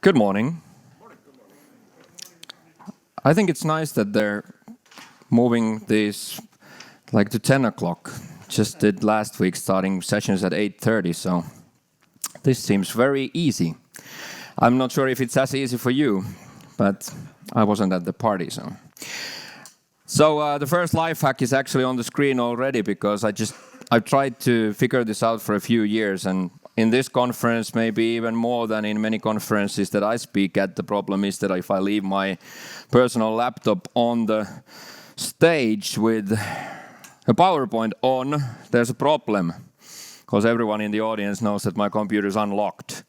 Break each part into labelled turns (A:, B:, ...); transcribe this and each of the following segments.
A: Good morning. I think it's nice that they're moving this like to 10 o'clock. Just did last week, starting sessions at 8:30, so this seems very easy. I'm not sure if it's as easy for you, but I wasn't at the party, so. So the first life hack is actually on the screen already because I've tried to figure this out for a few years, and in this conference, maybe even more than in many conferences that I speak at, the problem is that if I leave my personal laptop on the stage with a PowerPoint on, there's a problem, because everyone in the audience knows that my computer is unlocked.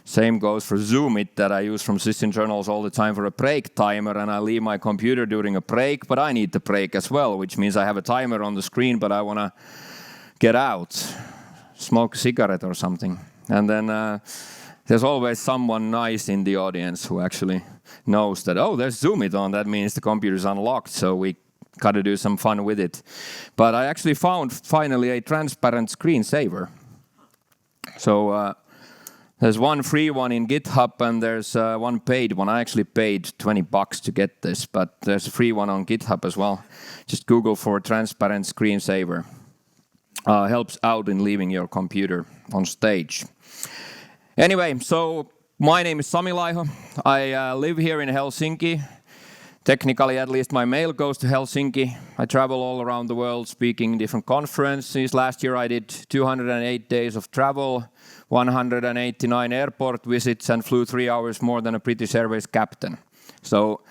A: Same goes for Zoom It that I use from System Journals all the time for a break timer, and I leave my computer during a break, but I need the break as well, which means I have a timer on the screen, but I want to get out, smoke a cigarette or something. And then there's always someone nice in the audience who actually knows that, oh, there's Zoom It on, that means the computer is unlocked, so we got to do some fun with it. But I actually found finally a transparent screensaver. So there's one free one in GitHub and there's one paid one. I actually paid $20 to get this, but there's a free one on GitHub as well. Just Google for transparent screensaver. Helps out in leaving your computer on stage. Anyway, so my name is Sami Laiho. I live here in Helsinki. Technically, at least my mail goes to Helsinki. I travel all around the world speaking different conferences. Last year I did 208 days of travel, 189 airport visits, and flew 3 hours more than a British Airways captain. So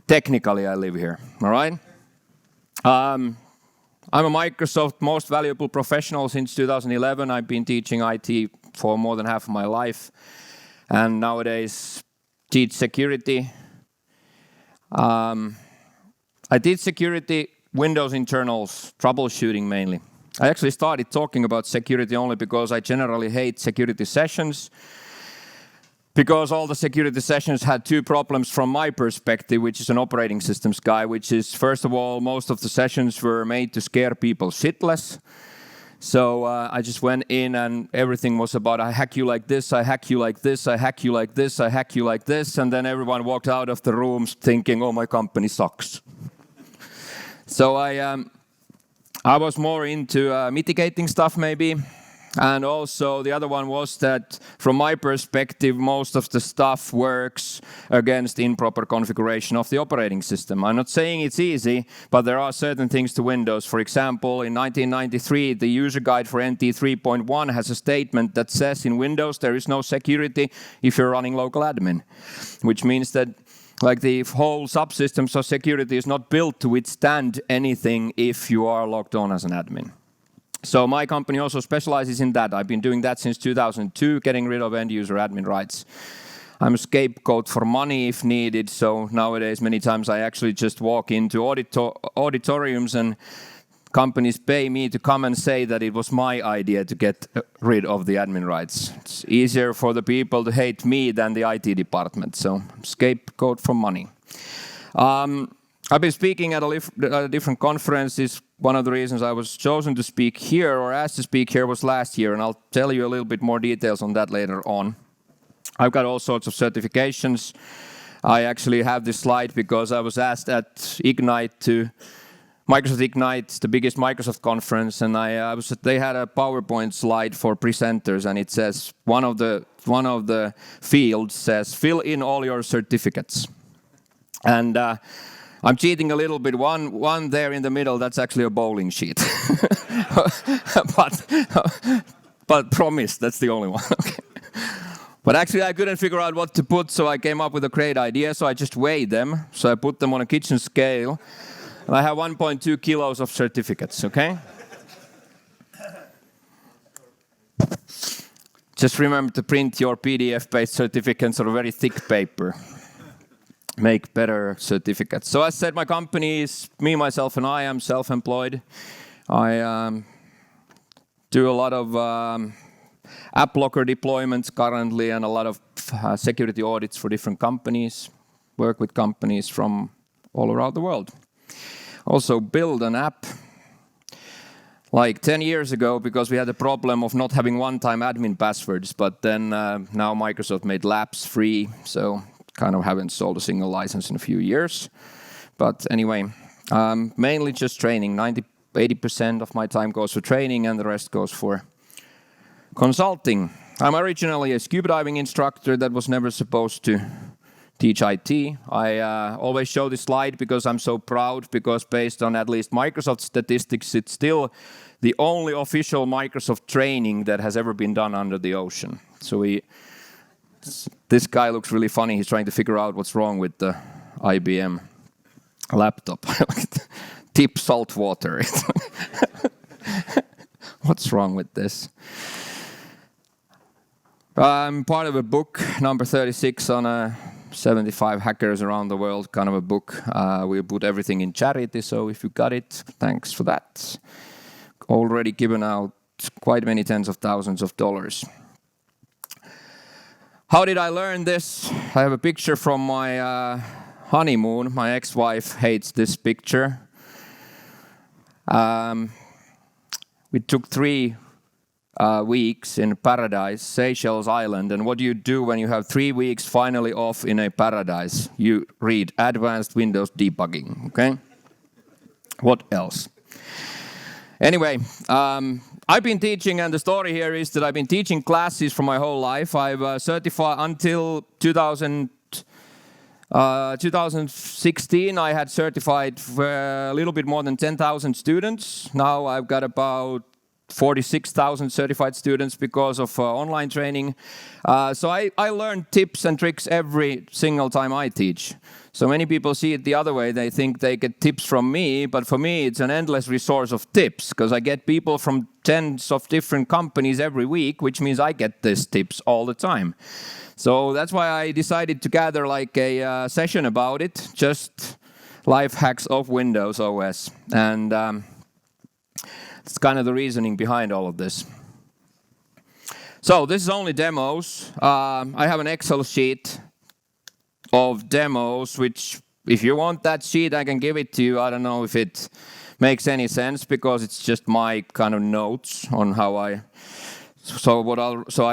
A: technically I live here, all right? I'm a Microsoft Most Valuable Professional since 2011. I've been teaching IT for more than half of my life, and nowadays teach security. I teach security, Windows internals, troubleshooting mainly. I actually started talking about security only because I generally hate security sessions, because all the security sessions had two problems from my perspective, which is an operating systems guy, which is, first of all, most of the sessions were made to scare people shitless. So I just went in and everything was about, I hack you like this, I hack you like this, I hack you like this, I hack you like this, and then everyone walked out of the rooms thinking, oh, my company sucks. So I was more into mitigating stuff maybe. And also the other one was that from my perspective, most of the stuff works against improper configuration of the operating system. I'm not saying it's easy, but there are certain things to Windows. For example, in 1993, the user guide for NT 3.1 has a statement that says in Windows there is no security if you're running local admin, which means that like the whole subsystems of security is not built to withstand anything if you are logged on as an admin. So my company also specializes in that. I've been doing that since 2002, getting rid of end-user admin rights. I'm a scapegoat for money if needed, so nowadays many times I actually just walk into auditoriums and companies pay me to come and say that it was my idea to get rid of the admin rights. It's easier for the people to hate me than the IT department, so scapegoat for money. I've been speaking at different conferences. One of the reasons I was chosen to speak here or asked to speak here was last year, and I'll tell you a little bit more details on that later on. I've got all sorts of certifications. I actually have this slide because I was asked at Ignite Microsoft Ignite, the biggest Microsoft conference, and they had a PowerPoint slide for presenters, and it says one of the fields says fill in all your certificates. And I'm cheating a little bit. One there in the middle, that's actually a bowling sheet. but promise, that's the only one. Okay. But actually, I couldn't figure out what to put, so I came up with a great idea. So I just weighed them. So I put them on a kitchen scale. And I have 1.2 kilos of certificates, okay? Just remember to print your PDF-based certificates on a very thick paper. Make better certificates. So as I said, my company is me, myself, and I am self-employed. I do a lot of app locker deployments currently and a lot of security audits for different companies. Work with companies from all around the world. Also build an app like 10 years ago because we had the problem of not having one-time admin passwords. But then now Microsoft made Labs free, so kind of haven't sold a single license in a few years. But anyway, mainly just training. 80% of my time goes for training and the rest goes for consulting. I'm originally a scuba diving instructor that was never supposed to teach IT. I always show this slide because I'm so proud, because based on at least Microsoft statistics, it's still the only official Microsoft training that has ever been done under the ocean. So this guy looks really funny. He's trying to figure out what's wrong with the IBM laptop. Tip salt water. What's wrong with this? I'm part of a book, number 36, on 75 hackers around the world, kind of a book. We put everything in charity, so if you got it, thanks for that. Already given out quite many tens of thousands of dollars. How did I learn this? I have a picture from my honeymoon. My ex-wife hates this picture. We took 3 weeks in paradise, Seychelles Island. And what do you do when you have 3 weeks finally off in a paradise? You read Advanced Windows Debugging, okay? What else? Anyway, I've been teaching, and the story here is that I've been teaching classes for my whole life. I've certified until 2016, I had certified for a little bit more than 10,000 students. Now I've got about 46,000 certified students because of online training. So I learn tips and tricks every single time I teach. So many people see it the other way. They think they get tips from me, but for me it's an endless resource of tips, because I get people from tens of different companies every week, which means I get these tips all the time. So that's why I decided to gather like a session about it, just life hacks of Windows OS. And it's kind of the reasoning behind all of this. So this is only demos. I have an Excel sheet of demos, which if you want that sheet, I can give it to you. I don't know if it makes any sense because it's just my kind of notes on how I'll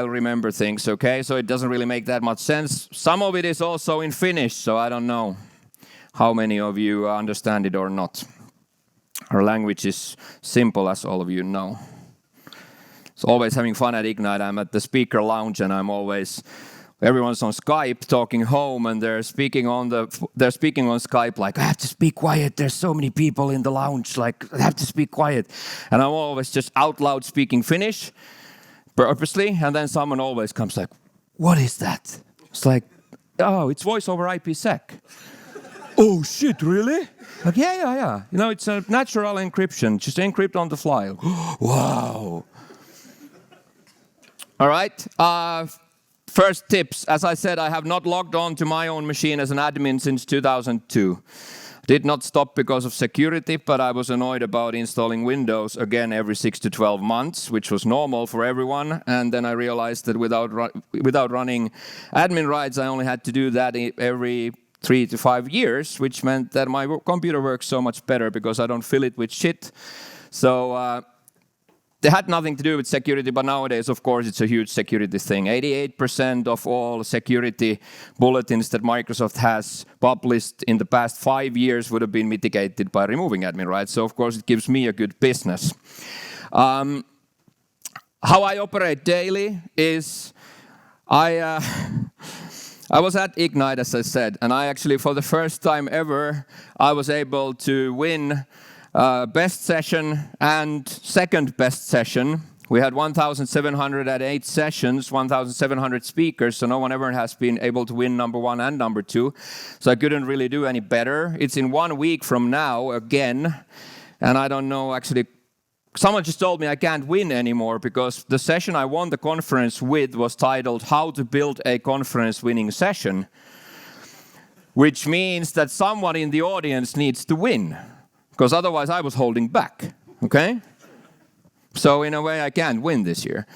A: remember things, okay? So it doesn't really make that much sense. Some of it is also in Finnish, so I don't know how many of you understand it or not. Our language is simple, as all of you know. It's always having fun at Ignite. I'm at the speaker lounge and everyone's on Skype talking home, and they're speaking on Skype like, I have to speak quiet. There's so many people in the lounge, like I have to speak quiet. And I'm always just out loud speaking Finnish purposely, and then someone always comes like, what is that? It's like, oh, it's voice over IPsec. Oh shit, really? Like, yeah. You know, it's a natural encryption. Just encrypt on the fly. Wow. All right. First tips. As I said, I have not logged on to my own machine as an admin since 2002. Did not stop because of security, but I was annoyed about installing Windows again every 6 to 12 months, which was normal for everyone. And then I realized that without running admin rights, I only had to do that every 3 to 5 years, which meant that my computer works so much better because I don't fill it with shit. So they had nothing to do with security, but nowadays, of course, it's a huge security thing. 88% of all security bulletins that Microsoft has published in the past 5 years would have been mitigated by removing admin rights. So, of course, it gives me a good business. How I operate daily is I was at Ignite, as I said, and I actually, for the first time ever, I was able to win best session and second best session. We had 1,708 sessions, 1,700 speakers, so no one ever has been able to win number 1 and number 2. So I couldn't really do any better. It's in 1 week from now again, and I don't know actually. Someone just told me I can't win anymore because the session I won the conference with was titled How to Build a Conference Winning Session, which means that someone in the audience needs to win, because otherwise I was holding back, okay? So in a way I can't win this year.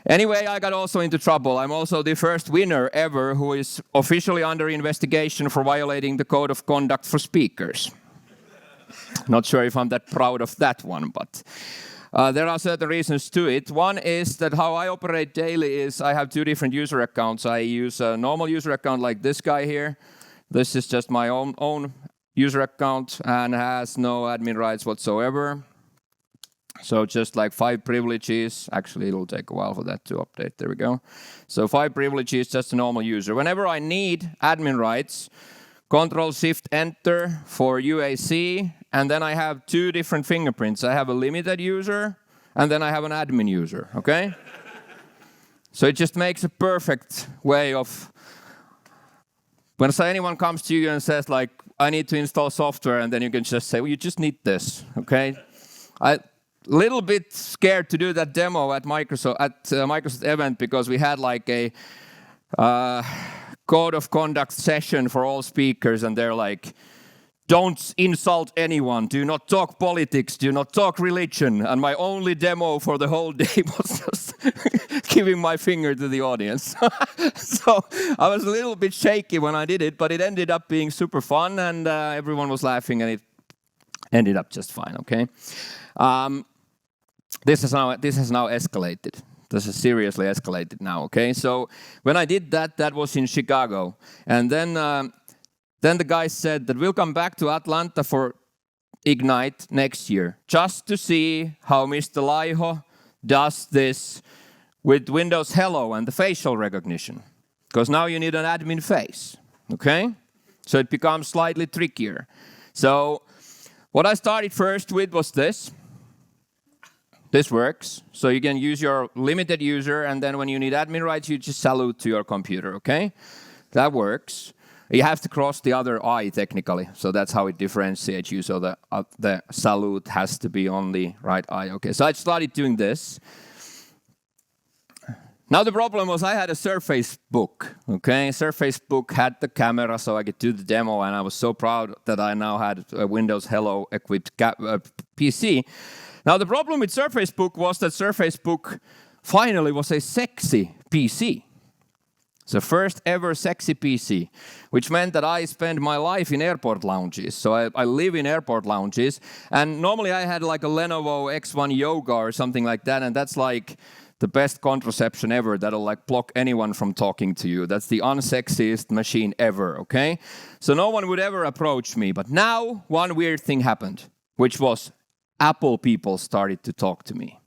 A: Anyway, I got also into trouble. I'm also the first winner ever who is officially under investigation for violating the code of conduct for speakers. Not sure if I'm that proud of that one, but There are certain reasons to it. One is that how I operate daily is I have 2 different user accounts. I use a normal user account like this guy here. This is just my own user account and has no admin rights whatsoever. So just like 5 privileges. Actually, it'll take a while for that to update. There we go. So 5 privileges, just a normal user. Whenever I need admin rights, Control-Shift-Enter for UAC, and then I have 2 different fingerprints. I have a limited user, and then I have an admin user, okay? So it just makes a perfect way of... When anyone comes to you and says, like, I need to install software, and then you can just say, well, you just need this, okay? Little bit scared to do that demo at Microsoft event because we had like a code of conduct session for all speakers, and they're like, don't insult anyone, do not talk politics, do not talk religion. And my only demo for the whole day was just giving my finger to the audience. So I was a little bit shaky when I did it, but it ended up being super fun, and everyone was laughing, and it ended up just fine, okay? This has now escalated. This has seriously escalated now, okay? So when I did that, that was in Chicago. And then the guy said that we'll come back to Atlanta for Ignite next year, just to see how Mr. Laiho does this with Windows Hello and the facial recognition. Because now you need an admin face, okay? So it becomes slightly trickier. So what I started first with was this. This works. So you can use your limited user, and then when you need admin rights, you just salute to your computer, okay? That works. You have to cross the other eye technically, so that's how it differentiates you. So the salute has to be on the right eye, okay? So I started doing this. Now the problem was I had a Surface Book, okay? Surface Book had the camera, so I could do the demo, and I was so proud that I now had a Windows Hello equipped PC. Now the problem with Surface Book was that Surface Book finally was a sexy PC. It's the first ever sexy PC, which meant that I spend my life in airport lounges. So I live in airport lounges, and normally I had like a Lenovo X1 Yoga or something like that, and that's like the best contraception ever that'll like block anyone from talking to you. That's the unsexiest machine ever, okay? So no one would ever approach me. But now one weird thing happened, which was Apple people started to talk to me.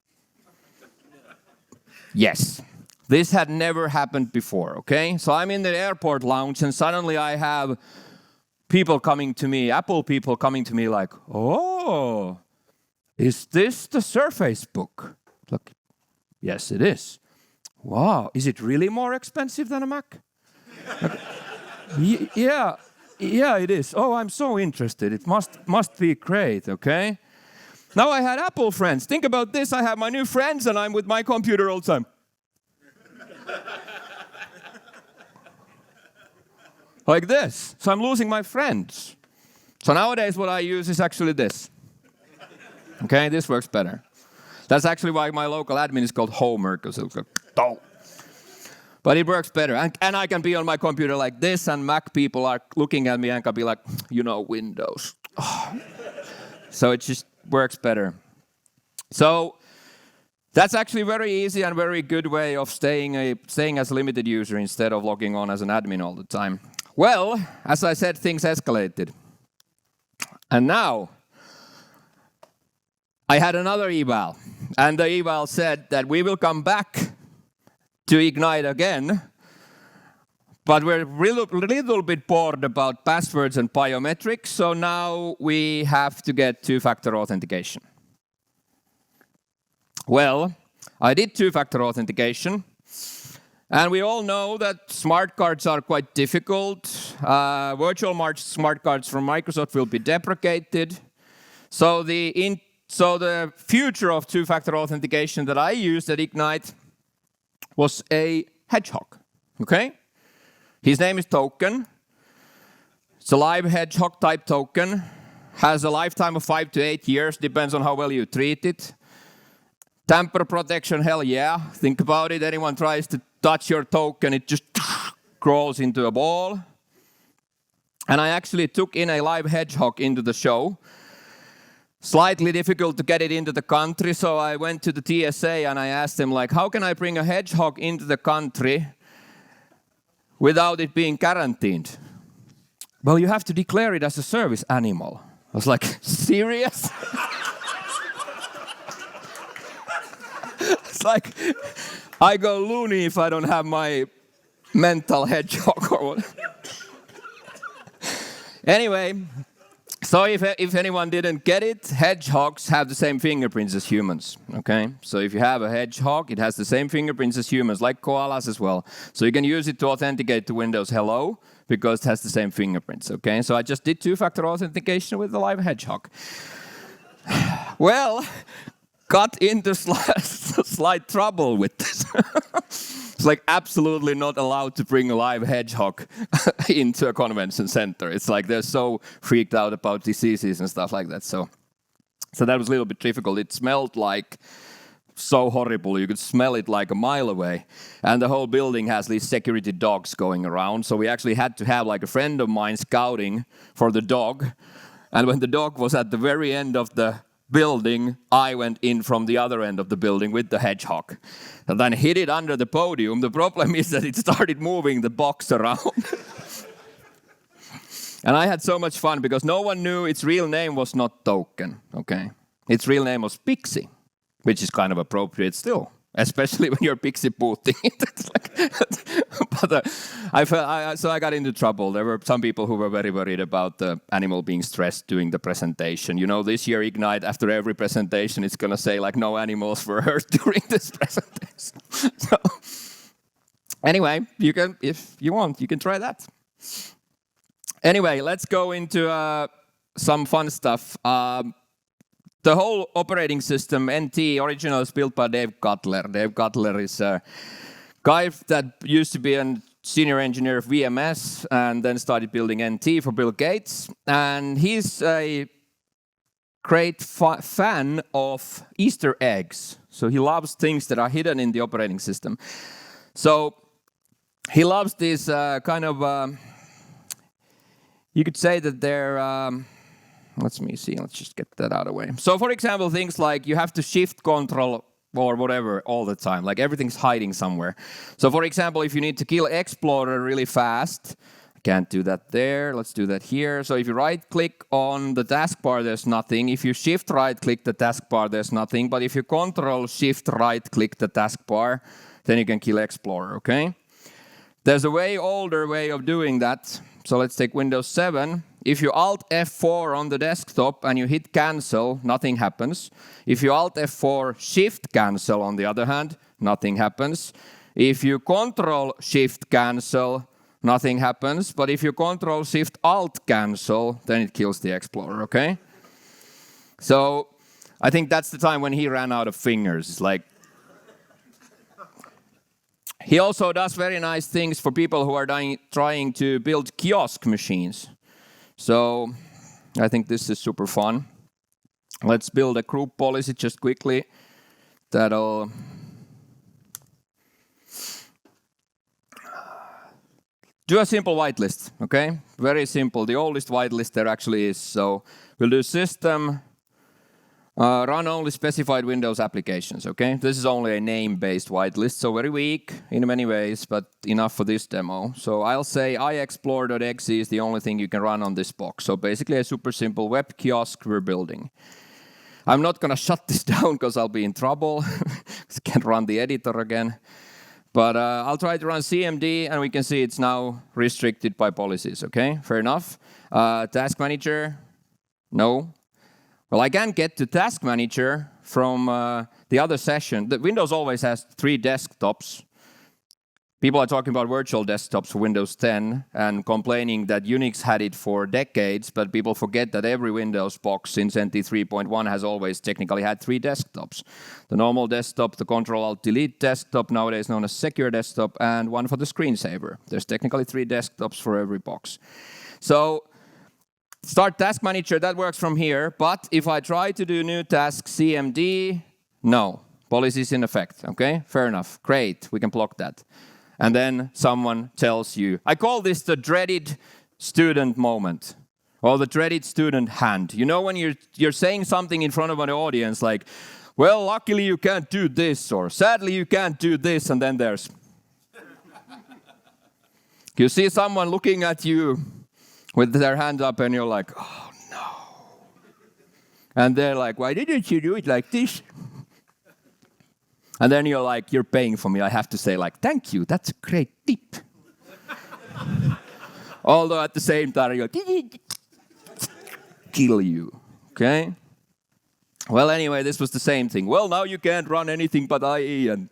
A: Yes, this had never happened before, okay? So I'm in the airport lounge, and suddenly I have people coming to me, Apple people coming to me like, oh, is this the Surface Book? Look, yes, it is. Wow, is it really more expensive than a Mac? Yeah, it is. Oh, I'm so interested. It must be great, okay? Now I had Apple friends. Think about this. I have my new friends, and I'm with my computer all the time. Like this. So I'm losing my friends. So nowadays what I use is actually this. Okay, this works better. That's actually why my local admin is called Homer, because it's like, oh. But it works better. And I can be on my computer like this, and Mac people are looking at me and can be like, you know, Windows. Oh. So it just works better. So that's actually very easy and very good way of staying as a limited user instead of logging on as an admin all the time. Well, as I said, things escalated. And now I had another eval. And the eval said that we will come back to Ignite again, but we're a little bit bored about passwords and biometrics, so now we have to get two-factor authentication. Well, I did two-factor authentication, and we all know that smart cards are quite difficult. Virtual smart cards from Microsoft will be deprecated. So the future of two-factor authentication that I used at Ignite was a hedgehog, okay? His name is Token. It's a live hedgehog type token. Has a lifetime of 5 to 8 years, depends on how well you treat it. Tamper protection, hell yeah. Think about it. Anyone tries to touch your token, it just crawls into a ball. And I actually took in a live hedgehog into the show. slightly difficult to get it into the country, so I went to the TSA and I asked them, like, how can I bring a hedgehog into the country without it being quarantined? Well, you have to declare it as a service animal. I was like, serious? It's like, I go loony if I don't have my mental hedgehog or what. Anyway, so if anyone didn't get it, hedgehogs have the same fingerprints as humans, okay? So if you have a hedgehog, it has the same fingerprints as humans, like koalas as well. So you can use it to authenticate to Windows Hello, because it has the same fingerprints, okay? So I just did two-factor authentication with the live hedgehog. Well, got into slight trouble with this. It's like absolutely not allowed to bring a live hedgehog into a convention center. It's like they're so freaked out about diseases and stuff like that. So that was a little bit difficult. It smelled like so horrible. You could smell it like a mile away. And the whole building has these security dogs going around. So we actually had to have like a friend of mine scouting for the dog. And when the dog was at the very end of the building, I went in from the other end of the building with the hedgehog and then hid it under the podium. The problem is that it started moving the box around. And I had so much fun because no one knew its real name was not Token, okay? Its real name was Pixie, which is kind of appropriate still, especially when you're pixie booting it. But so I got into trouble. There were some people who were very worried about the animal being stressed during the presentation. You know, this year Ignite, after every presentation, it's going to say like no animals were hurt during this presentation. So anyway, you can, if you want, you can try that. Anyway, let's go into some fun stuff. The whole operating system, NT, original, is built by Dave Cutler. Dave Cutler is a guy that used to be a senior engineer of VMS and then started building NT for Bill Gates. And he's a great fan of Easter eggs. So he loves things that are hidden in the operating system. So he loves these kind of, you could say that they're... Let's just get that out of the way. So for example, things like you have to shift control or whatever all the time, like everything's hiding somewhere. So for example, if you need to kill Explorer really fast, I can't do that there, let's do that here. So if you right click on the taskbar, there's nothing. If you shift right click the taskbar, there's nothing. But if you control shift right click the taskbar, then you can kill Explorer, okay? There's a way older way of doing that. So let's take Windows 7. If you Alt F4 on the desktop and you hit cancel, nothing happens. If you Alt F4 Shift cancel, on the other hand, nothing happens. If you Control Shift cancel, nothing happens. But if you Control Shift Alt cancel, then it kills the Explorer, okay? So I think that's the time when he ran out of fingers. It's like, he also does very nice things for people who are trying to build kiosk machines. So I think this is super fun. Let's build a group policy just quickly. That'll... Do a simple whitelist, okay? Very simple. The oldest whitelist there actually is. So we'll do system, run only specified Windows applications, okay? This is only a name-based whitelist, so very weak in many ways, but enough for this demo. So I'll say iexplore.exe is the only thing you can run on this box. So basically a super simple web kiosk we're building. I'm not going to shut this down because I'll be in trouble. I can't run the editor again. But I'll try to run CMD, and we can see it's now restricted by policies, okay? Fair enough. Task Manager, no. Well, I can get to Task Manager from the other session. The Windows always has 3 desktops. People are talking about virtual desktops for Windows 10 and complaining that Unix had it for decades, but people forget that every Windows box since NT 3.1 has always technically had 3 desktops. The normal desktop, the Control-Alt-Delete desktop, nowadays known as Secure Desktop, and one for the screensaver. There's technically 3 desktops for every box. So start Task Manager, that works from here, but if I try to do new task CMD, no. Policy is in effect, okay? Fair enough. Great, we can block that. And then someone tells you, I call this the dreaded student moment. Or the dreaded student hand. You know when you're saying something in front of an audience like, well, luckily you can't do this, or sadly you can't do this, and then there's... You see someone looking at you with their hand up and you're like, oh no. And they're like, why didn't you do it like this? And then you're like, you're paying for me. I have to say like, thank you, that's a great tip. Although at the same time, you're kill you, okay? Well, anyway, this was the same thing. Well, now you can't run anything but IE and...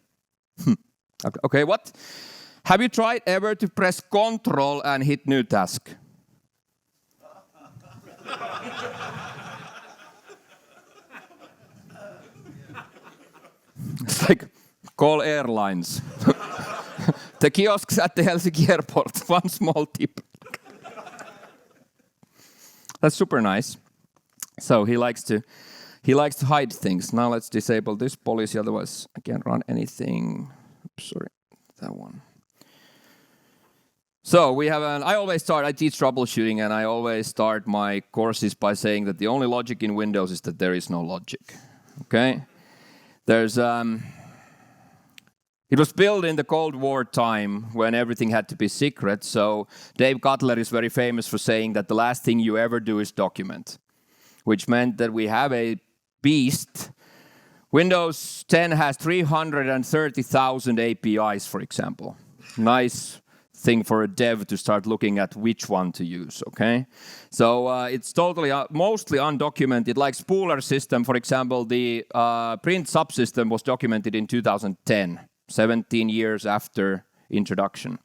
A: Okay, what? Have you tried ever to press Control and hit new task? It's like, call airlines. The kiosks at the Helsinki airport, one small tip. That's super nice. So he likes to hide things. Now let's disable this policy, otherwise I can't run anything. Oops, sorry, that one. So we have I teach troubleshooting, and I always start my courses by saying that the only logic in Windows is that there is no logic. Okay? It was built in the Cold War time when everything had to be secret. So Dave Cutler is very famous for saying that the last thing you ever do is document, which meant that we have a beast. Windows 10 has 330,000 APIs, for example. Nice thing for a dev to start looking at which one to use, okay? So it's totally, mostly undocumented, like spooler system, for example, the print subsystem was documented in 2010, 17 years after introduction.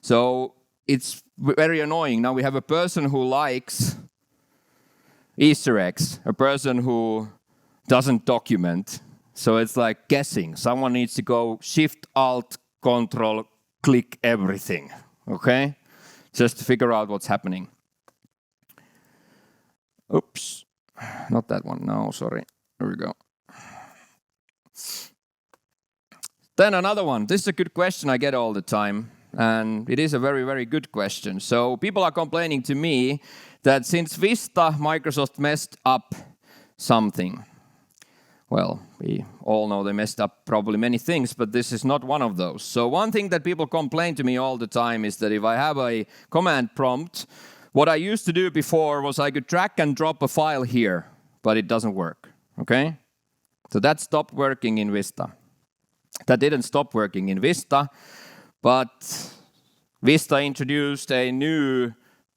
A: So it's very annoying. Now we have a person who likes Easter eggs, a person who doesn't document. So it's like guessing. Someone needs to go Shift, Alt, Control, click everything, okay? Just to figure out what's happening. Oops, not that one, no, sorry. There we go. Then another one. This is a good question I get all the time, and it is a very, very good question. So people are complaining to me that since Vista, Microsoft messed up something. Well, we all know they messed up probably many things, but this is not one of those. So one thing that people complain to me all the time is that if I have a command prompt, what I used to do before was I could drag and drop a file here, but it doesn't work, okay? So that stopped working in Vista. That didn't stop working in Vista, but Vista introduced a new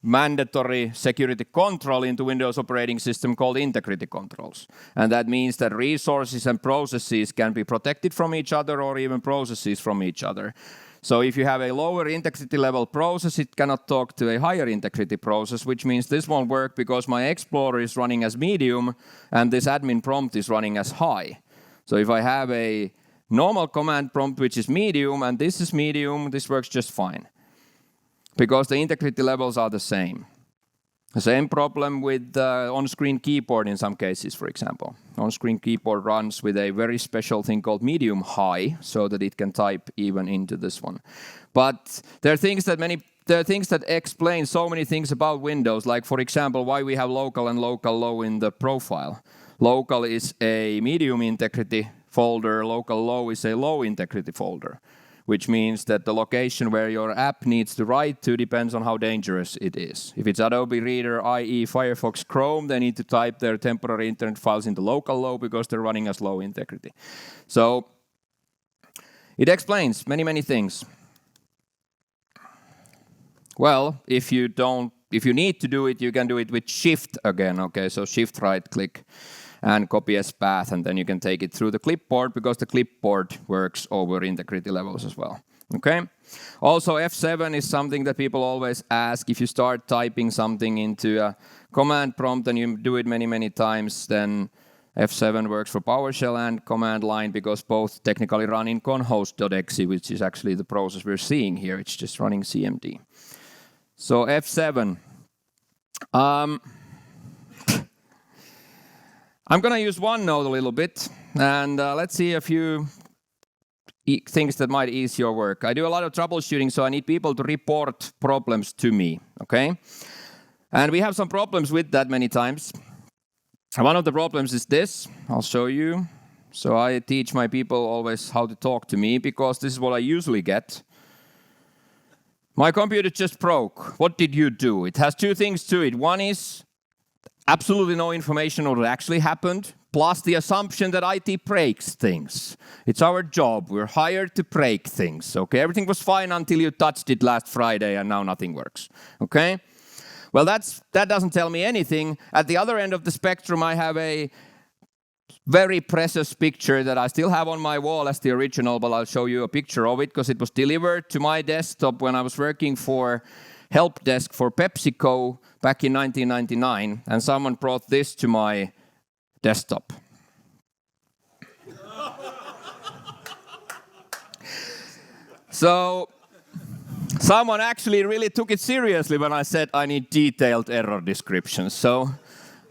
A: mandatory security control into Windows operating system called integrity controls. And that means that resources and processes can be protected from each other or even processes from each other. So if you have a lower integrity level process, it cannot talk to a higher integrity process, which means this won't work because my Explorer is running as medium and this admin prompt is running as high. So if I have a normal command prompt which is medium and this is medium, this works just fine. Because the integrity levels are the same. The same problem with on-screen keyboard in some cases, for example. On-screen keyboard runs with a very special thing called medium high, so that it can type even into this one. But there are things that explain so many things about Windows, like for example, why we have local and local low in the profile. Local is a medium integrity folder, local low is a low integrity folder, which means that the location where your app needs to write to depends on how dangerous it is. If it's Adobe Reader, i.e. Firefox, Chrome, they need to type their temporary internet files into local low because they're running as low integrity. So it explains many, many things. Well, if you need to do it, you can do it with Shift again, okay? So Shift right click and copy as path, and then you can take it through the clipboard because the clipboard works over integrity levels as well. Okay? Also, F7 is something that people always ask. If you start typing something into a command prompt and you do it many, many times, then F7 works for PowerShell and command line because both technically run in conhost.exe, which is actually the process we're seeing here. It's just running CMD. So F7. I'm going to use OneNote a little bit, and let's see a few things that might ease your work. I do a lot of troubleshooting, so I need people to report problems to me, okay? And we have some problems with that many times. One of the problems is this. I'll show you. So I teach my people always how to talk to me because this is what I usually get. My computer just broke. What did you do? It has two things to it. One is absolutely no information on what actually happened, plus the assumption that IT breaks things. It's our job. We're hired to break things. Okay, everything was fine until you touched it last Friday and now nothing works. Okay? Well, that doesn't tell me anything. At the other end of the spectrum, I have a very precious picture that I still have on my wall as the original, but I'll show you a picture of it because it was delivered to my desktop when I was working for help desk for PepsiCo back in 1999, and someone brought this to my desktop. So someone actually really took it seriously when I said I need detailed error descriptions. So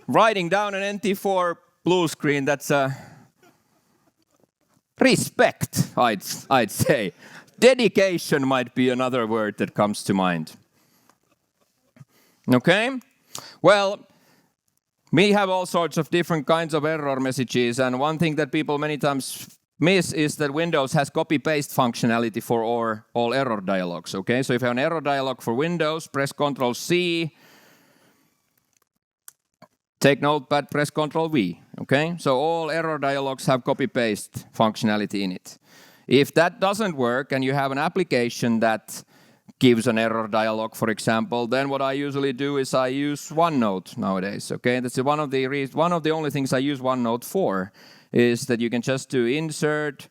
A: writing down an NT4 blue screen, that's a respect, I'd say. Dedication might be another word that comes to mind. Okay? Well, we have all sorts of different kinds of error messages, and one thing that people many times miss is that Windows has copy-paste functionality for all error dialogues. Okay? So if you have an error dialog for Windows, press Ctrl-C. Take Notepad, press Ctrl-V, okay? So all error dialogues have copy-paste functionality in it. If that doesn't work and you have an application that gives an error dialog, for example, then what I usually do is I use OneNote nowadays, okay? That's one of the only things I use OneNote for, is that you can just do insert,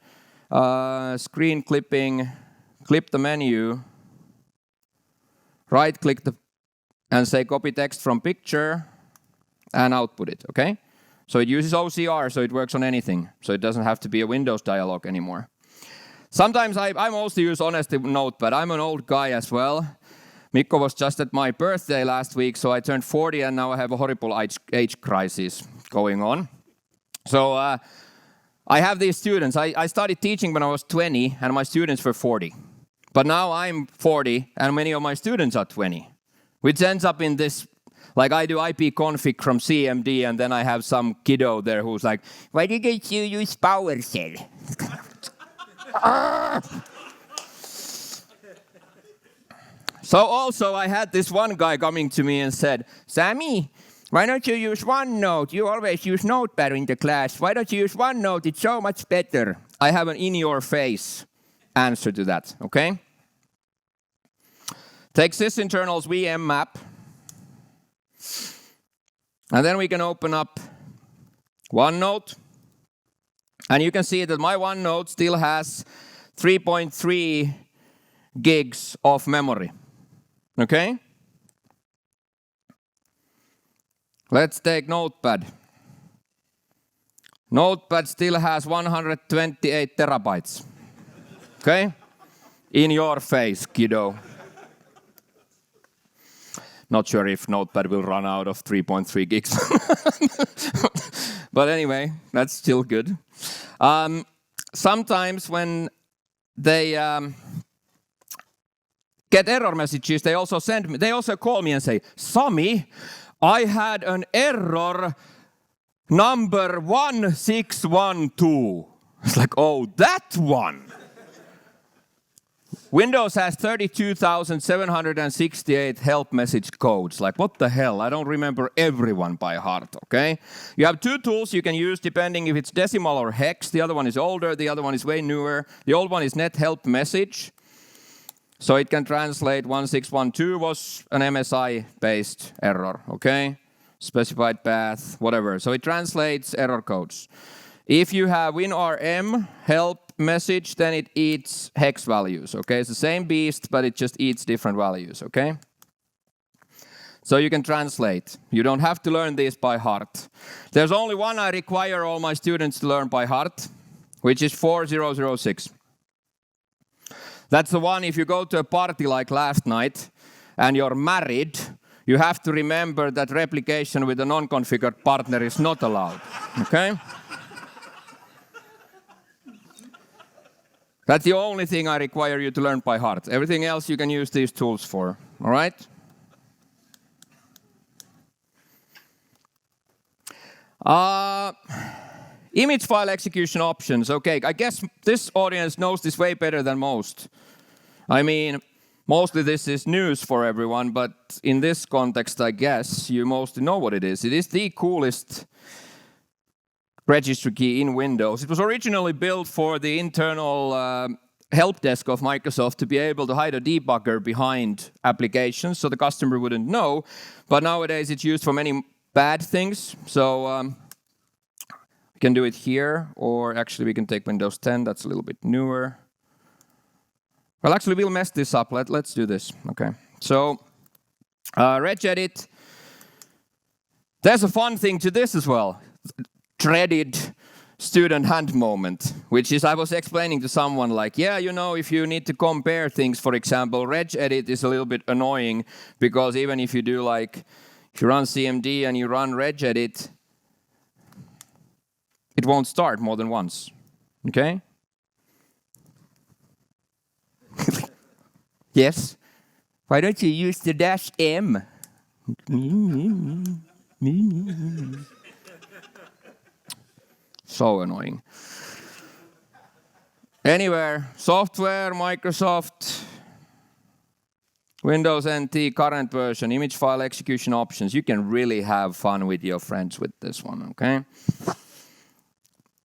A: screen clipping, clip the menu, right-click and say copy text from picture, and output it, okay? So it uses OCR, so it works on anything. So it doesn't have to be a Windows dialog anymore. Sometimes I mostly use Honestly Notepad. I'm an old guy as well. Mikko was just at my birthday last week, so I turned 40 and now I have a horrible age crisis going on. So I have these students. I started teaching when I was 20 and my students were 40. But now I'm 40 and many of my students are 20, which ends up in this. Like I do IP config from CMD and then I have some kiddo there who's like, why didn't you use PowerShell? So also I had this one guy coming to me and said, Sami, why don't you use OneNote? You always use Notepad in the class. Why don't you use OneNote? It's so much better. I have an in-your-face answer to that, okay? Take sysinternals VM map. And then we can open up OneNote. And you can see that my OneNote still has 3.3 gigs of memory. Okay? Let's take Notepad. Notepad still has 128 terabytes. Okay? In your face, kiddo. Not sure if Notepad will run out of 3.3 gigs. But anyway, that's still good. Sometimes when they get error messages, they also call me and say, Sami, I had an error number 1612. It's like, oh, that one. Windows has 32,768 help message codes. Like, what the hell? I don't remember everyone by heart, okay? You have two tools you can use depending if it's decimal or hex. The other one is older. The other one is way newer. The old one is net help message. So it can translate 1612 was an MSI-based error, okay? Specified path, whatever. So it translates error codes. If you have WinRM help message, then it eats hex values, okay? It's the same beast, but it just eats different values, okay? So you can translate. You don't have to learn this by heart. There's only one I require all my students to learn by heart, which is 4006. That's the one if you go to a party like last night and you're married, you have to remember that replication with a non-configured partner is not allowed, okay? That's the only thing I require you to learn by heart. Everything else you can use these tools for, all right? Image file execution options. Okay, I guess this audience knows this way better than most. I mean, mostly this is news for everyone, but in this context, I guess you mostly know what it is. It is the coolest registry key in Windows. It was originally built for the internal help desk of Microsoft to be able to hide a debugger behind applications so the customer wouldn't know. But nowadays it's used for many bad things. So we can do it here, or actually we can take Windows 10. That's a little bit newer. Well, actually we'll mess this up. Let's do this. Okay. So regedit. There's a fun thing to this as well. Dreaded student hand moment, which is I was explaining to someone like, yeah, you know, if you need to compare things, for example, regedit is a little bit annoying because even if you do like, if you run CMD and you run regedit, it won't start more than once, okay? Yes? Why don't you use the -M? So annoying. Anywhere, software, Microsoft, Windows NT, current version, image file execution options. You can really have fun with your friends with this one, okay?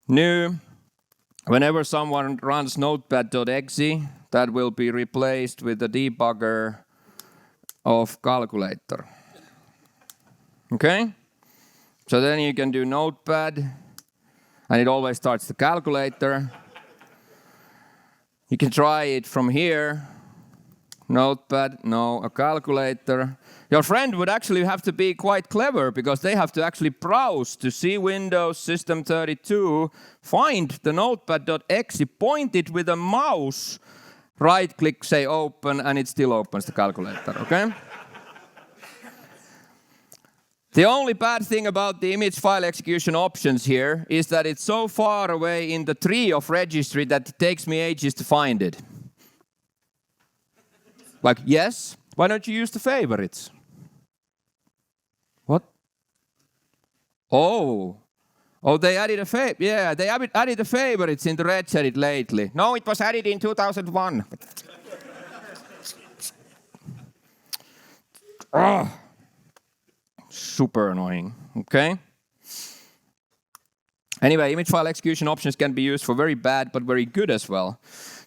A: New, whenever someone runs notepad.exe, that will be replaced with the debugger of calculator. Okay? So then you can do notepad, and it always starts the calculator. You can try it from here. Notepad, no, a calculator. Your friend would actually have to be quite clever because they have to actually browse to see Windows System 32, find the notepad.exe, point it with a mouse, right-click, say open, and it still opens the calculator, okay? The only bad thing about the image file execution options here is that it's so far away in the tree of registry that it takes me ages to find it. Like, yes, why don't you use the favorites? What? Oh, they added they added the favorites in the regedit lately. No, it was added in 2001. Oh. Super annoying, okay? Anyway, image file execution options can be used for very bad but very good as well.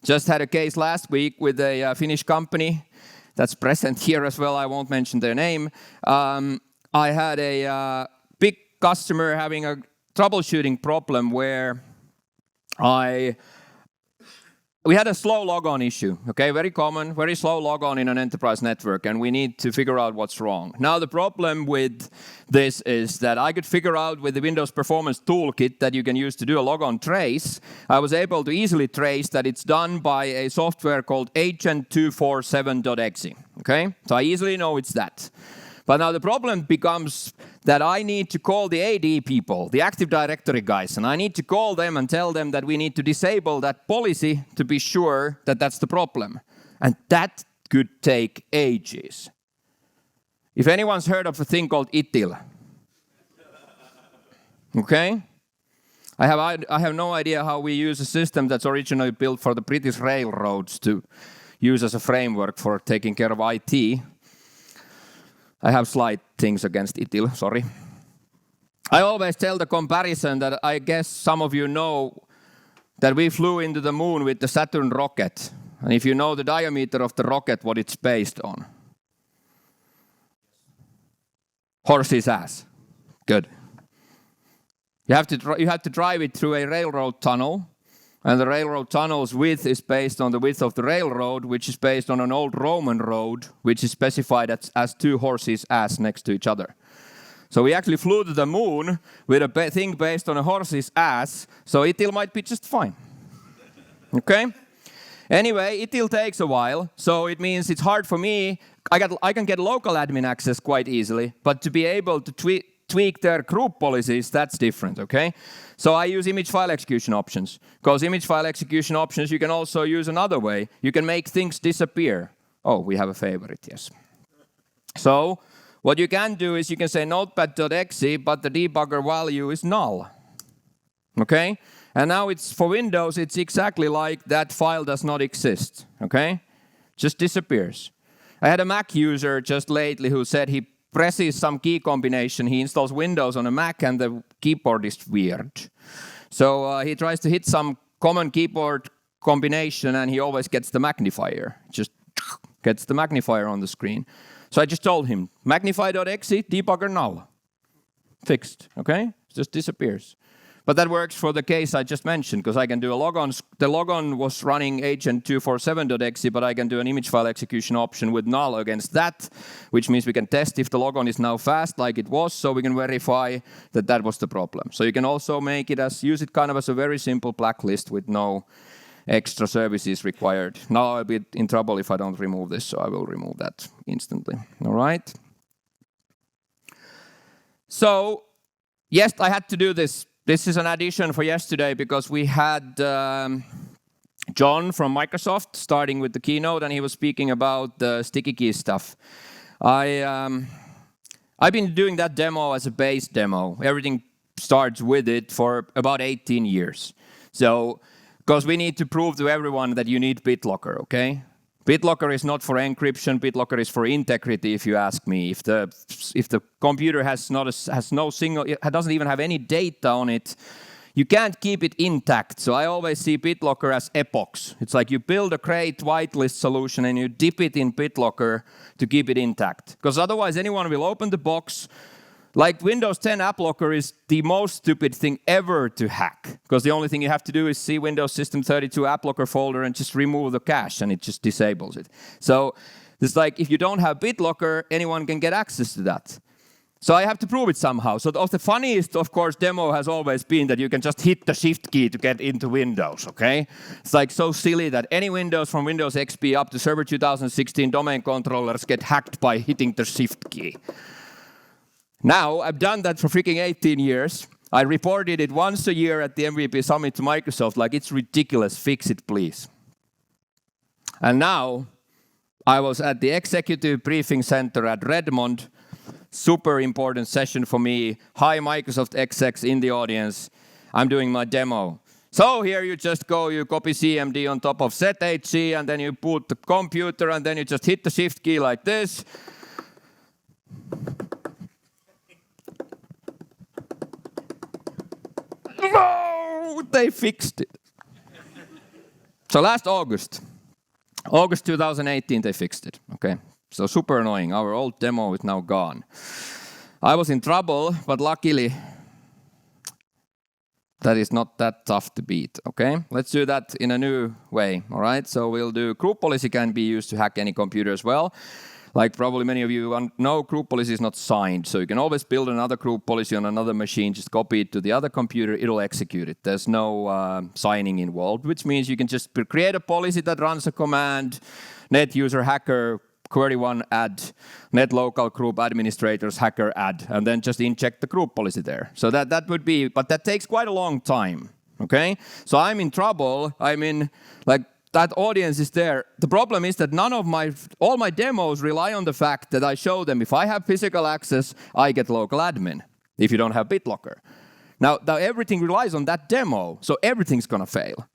A: Just had a case last week with a Finnish company that's present here as well. I won't mention their name. I had a big customer having a troubleshooting problem where we had a slow logon issue, okay? Very common, very slow logon in an enterprise network, and we need to figure out what's wrong. Now, the problem with this is that I could figure out with the Windows Performance Toolkit that you can use to do a logon trace, I was able to easily trace that it's done by a software called agent247.exe, okay? So I easily know it's that. But now the problem becomes that I need to call the AD people, the Active Directory guys, and I need to call them and tell them that we need to disable that policy to be sure that that's the problem. And that could take ages. If anyone's heard of a thing called ITIL, okay? I have no idea how we use a system that's originally built for the British railroads to use as a framework for taking care of IT. I have slight things against ITIL, sorry. I always tell the comparison that I guess some of you know that we flew into the moon with the Saturn rocket. And if you know the diameter of the rocket, what it's based on. Horse's ass. Good. You have to drive it through a railroad tunnel. And the railroad tunnel's width is based on the width of the railroad, which is based on an old Roman road, which is specified as two horses' ass next to each other. So we actually flew to the moon with a thing based on a horse's ass, so ITIL might be just fine. Okay? Anyway, ITIL takes a while, so it means it's hard for me. I can get local admin access quite easily, but to be able to tweak their group policies, that's different, okay? So I use image file execution options, because image file execution options you can also use another way. You can make things disappear. Oh, we have a favorite, yes. So What you can do is you can say notepad.exe, but the debugger value is null. Okay? And now it's for Windows, it's exactly like that file does not exist. Okay? Just disappears. I had a Mac user just lately who said he presses some key combination, he installs Windows on a Mac and the keyboard is weird. So he tries to hit some common keyboard combination and he always gets the magnifier. Just gets the magnifier on the screen. So I just told him, magnify.exe, debugger null. Fixed, okay? It just disappears. But that works for the case I just mentioned, because I can do a logon. The logon was running agent247.exe, but I can do an image file execution option with null against that, which means we can test if the logon is now fast like it was, so we can verify that that was the problem. So you can also make it use it kind of as a very simple blacklist with no extra services required. Now I'll be in trouble if I don't remove this, so I will remove that instantly. All right. So, yes, I had to do this. This is an addition for yesterday because we had John from Microsoft starting with the keynote, and he was speaking about the sticky key stuff. I've been doing that demo as a base demo. Everything starts with it for about 18 years. So, because we need to prove to everyone that you need BitLocker, okay? BitLocker is not for encryption. BitLocker is for integrity, if you ask me. If the computer has no single, it doesn't even have any data on it, you can't keep it intact. So I always see BitLocker as epochs. It's like you build a great whitelist solution and you dip it in BitLocker to keep it intact. Because otherwise anyone will open the box. Like Windows 10 App Locker is the most stupid thing ever to hack. Because the only thing you have to do is see Windows System 32 App Locker folder and just remove the cache and it just disables it. So it's like if you don't have BitLocker, anyone can get access to that. So I have to prove it somehow. So the funniest, of course, demo has always been that you can just hit the Shift key to get into Windows, okay? It's like so silly that any Windows from Windows XP up to Server 2016 domain controllers get hacked by hitting the Shift key. Now, I've done that for freaking 18 years. I reported it once a year at the MVP Summit to Microsoft, like, it's ridiculous, fix it, please. And now, I was at the Executive Briefing Center at Redmond. Super important session for me. Hi, Microsoft execs in the audience. I'm doing my demo. So here you just go, you copy CMD on top of ZHC, and then you put the computer, and then you just hit the Shift key like this. No, they fixed it. So last August 2018, they fixed it. Okay, so super annoying. Our old demo is now gone. I was in trouble, but luckily, that is not that tough to beat. Okay, let's do that in a new way. All right, so we'll do group policy can be used to hack any computer as well. Like probably many of you know, group policy is not signed. So you can always build another group policy on another machine, just copy it to the other computer, it'll execute it. There's no signing involved, which means you can just create a policy that runs a command, net user hacker, query one add, net local group administrators hacker add, and then just inject the group policy there. So that would be, but that takes quite a long time, okay? So I'm in trouble, that audience is there. The problem is that all my demos rely on the fact that I show them if I have physical access, I get local admin, if you don't have BitLocker. Now everything relies on that demo, so everything's gonna fail.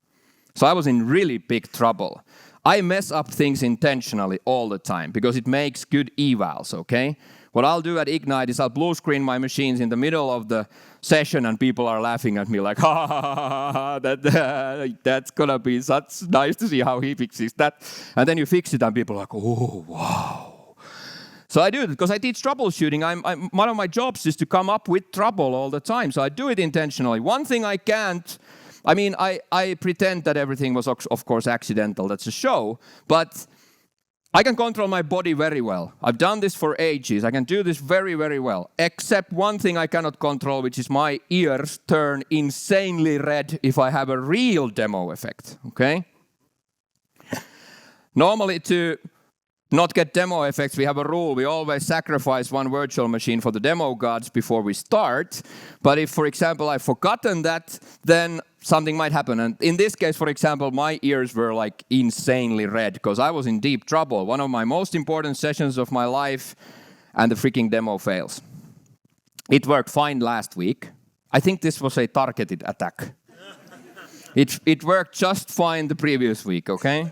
A: So I was in really big trouble. I mess up things intentionally all the time because it makes good evals, okay? What I'll do at Ignite is I'll blue screen my machines in the middle of the session and people are laughing at me like, ha ha ha ha, that's gonna be such nice to see how he fixes that. And then you fix it and people are like, oh, wow. So I do it because I teach troubleshooting. One of my jobs is to come up with trouble all the time. So I do it intentionally. One thing I can't, I pretend that everything was, of course, accidental. That's a show. But I can control my body very well. I've done this for ages. I can do this very, very well. Except one thing I cannot control, which is my ears turn insanely red if I have a real demo effect, okay? Normally, to not get demo effects, we have a rule. We always sacrifice one virtual machine for the demo gods before we start. But if, for example, I've forgotten that, then something might happen. And in this case, for example, my ears were like insanely red because I was in deep trouble. One of my most important sessions of my life, and the freaking demo fails. It worked fine last week. I think this was a targeted attack. It worked just fine the previous week, okay?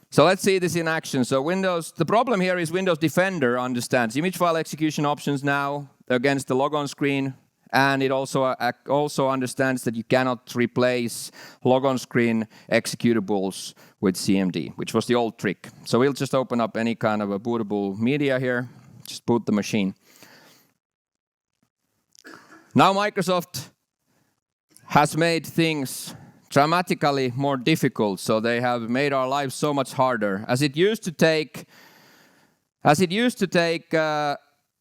A: So let's see this in action. So the problem here is Windows Defender understands image file execution options now against the logon screen, and it also understands that you cannot replace logon screen executables with CMD, which was the old trick. So we'll just open up any kind of a bootable media here, just boot the machine. Now Microsoft has made things dramatically more difficult, so they have made our lives so much harder. As it used to take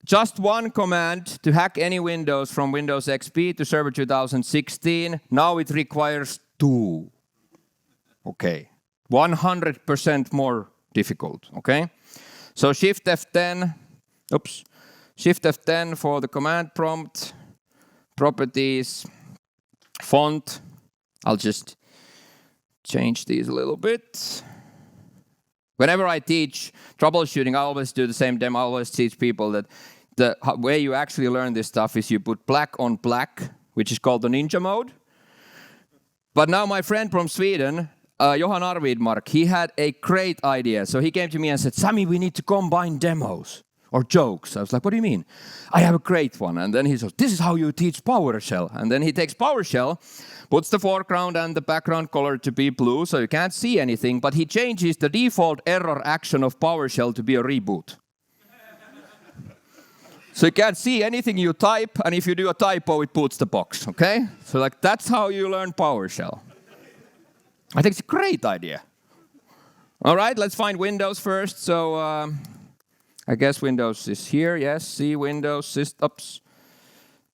A: just one command to hack any Windows from Windows XP to Server 2016, now it requires 2. Okay, 100% more difficult, okay? So Shift F10 for the command prompt, properties, font. I'll just change these a little bit. Whenever I teach troubleshooting, I always do the same demo. I always teach people that the way you actually learn this stuff is you put black on black, which is called the ninja mode. But now my friend from Sweden, Johan Arvidmark, he had a great idea. So he came to me and said, Sami, we need to combine demos or jokes. I was like, what do you mean? I have a great one. And then he says, this is how you teach PowerShell. And then he takes PowerShell, puts the foreground and the background color to be blue, so you can't see anything, but he changes the default error action of PowerShell to be a reboot. So you can't see anything you type, and if you do a typo, it boots the box, okay? So like that's how you learn PowerShell. I think it's a great idea. All right, let's find Windows first. So I guess Windows is here. Yes, C, Windows,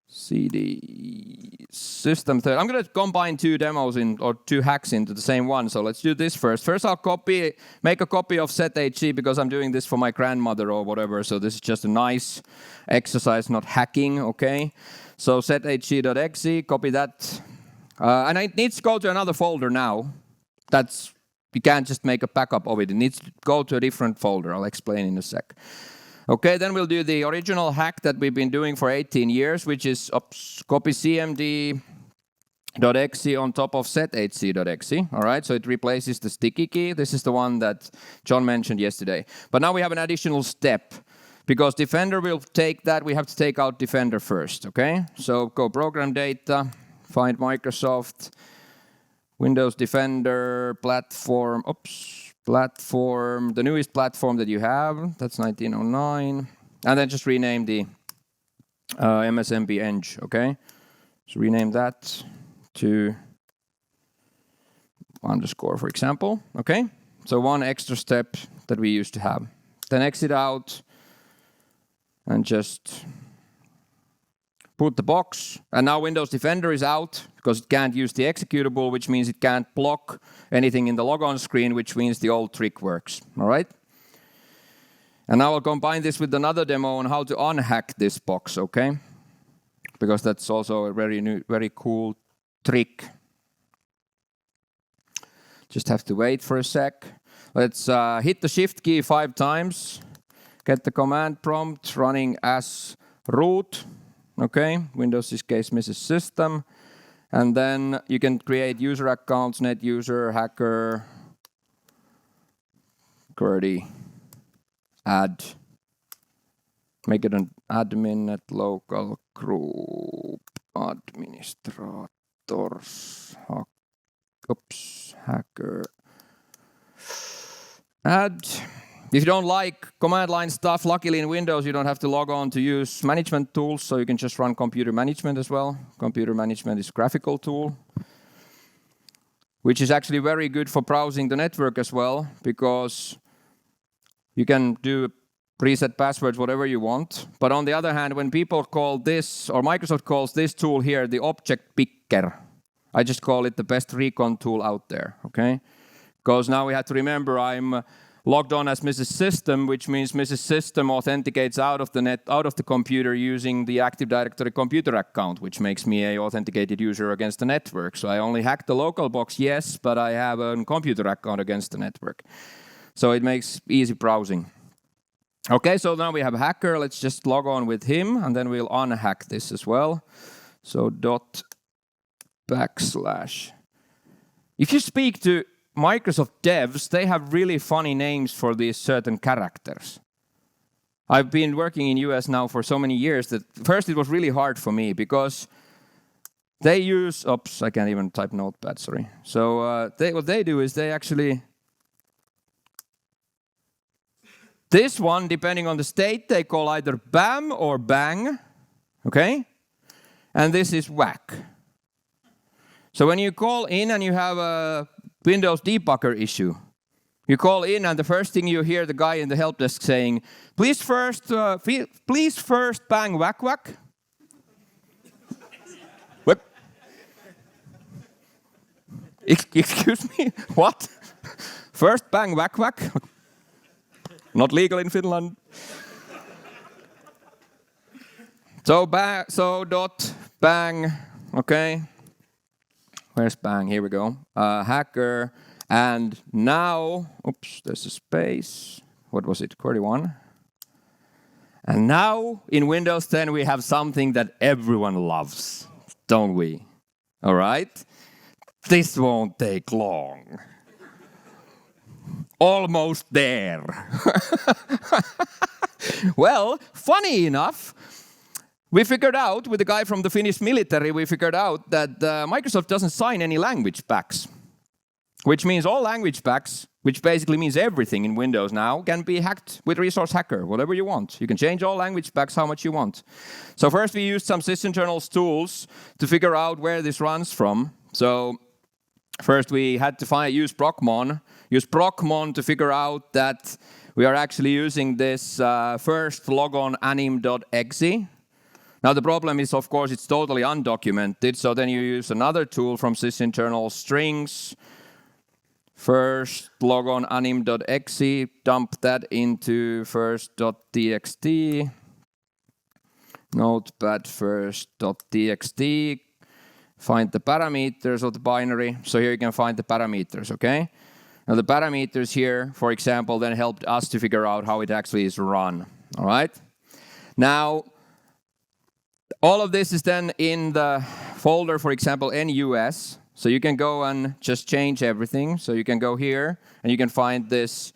A: CD, System 3. I'm going to combine 2 demos or 2 hacks into the same one. So let's do this first. First, I'll make a copy of SetHG because I'm doing this for my grandmother or whatever. So this is just a nice exercise, not hacking, okay? So sethg.exe, copy that. And it needs to go to another folder now. You can't just make a backup of it. It needs to go to a different folder. I'll explain in a sec. Okay, then we'll do the original hack that we've been doing for 18 years, which is copy cmd.exe on top of sethg.exe. All right, so it replaces the sticky key. This is the one that John mentioned yesterday. But now we have an additional step. Because Defender will take that, we have to take out Defender first, okay? So go program data, find Microsoft, Windows Defender, platform, the newest platform that you have, that's 1909. And then just rename the MSMB Eng, okay? So rename that to _ for example, okay? So one extra step that we used to have. Then exit out and just put the box, and now Windows Defender is out because it can't use the executable, which means it can't block anything in the logon screen, which means the old trick works, all right? And now I'll combine this with another demo on how to unhack this box, okay? Because that's also a very cool trick. Just have to wait for a sec. Let's hit the Shift key 5 times, get the command prompt running as root. Okay, Windows this case misses system. And then you can create user accounts, net user, hacker, QWERTY, add. Make it an admin at local group, administrators, hacker, add. If you don't like command line stuff, luckily in Windows you don't have to log on to use management tools, so you can just run computer management as well. Computer management is a graphical tool, which is actually very good for browsing the network as well, because you can do preset passwords, whatever you want. But on the other hand, when people call this, or Microsoft calls this tool here, the object picker, I just call it the best recon tool out there, okay? Because now we have to remember I'm logged on as Mrs. System, which means Mrs. System authenticates out of the computer using the Active Directory computer account, which makes me an authenticated user against the network. So I only hack the local box, yes, but I have a computer account against the network. So it makes easy browsing. Okay, so now we have a hacker. Let's just log on with him, and then we'll unhack this as well. So /. If you speak to Microsoft devs, they have really funny names for these certain characters. I've been working in US now for so many years that first it was really hard for me because they use, oops, I can't even type Notepad, sorry. So what they do is they actually, this one, depending on the state, they call either BAM or BANG, okay? And this is whack. So when you call in and you have a Windows debugger issue, you call in and the first thing you hear the guy in the help desk saying, please first bang whack whack. What? Excuse me? What? First bang whack whack? Not legal in Finland. So bang, okay. Where's bang? Here we go. Hacker. And now, oops, there's a space. What was it? 41. And now in Windows 10 we have something that everyone loves, don't we? All right? This won't take long. Almost there. Well, funny enough, we figured out with the guy from the Finnish military, we figured out that Microsoft doesn't sign any language packs. Which means all language packs, which basically means everything in Windows now, can be hacked with Resource Hacker, whatever you want. You can change all language packs how much you want. So first we used some sysinternals tools to figure out where this runs from. So first we had to use procmon to figure out that we are actually using this first logon anim.exe. Now the problem is, of course, it's totally undocumented. So then you use another tool from sysinternal strings. First logon anim.exe, dump that into first.txt, notepad first.txt, find the parameters of the binary. So here you can find the parameters, okay? Now the parameters here, for example, then helped us to figure out how it actually is run, all right? Now, all of this is then in the folder, for example, NUS. So you can go and just change everything. So you can go here and you can find this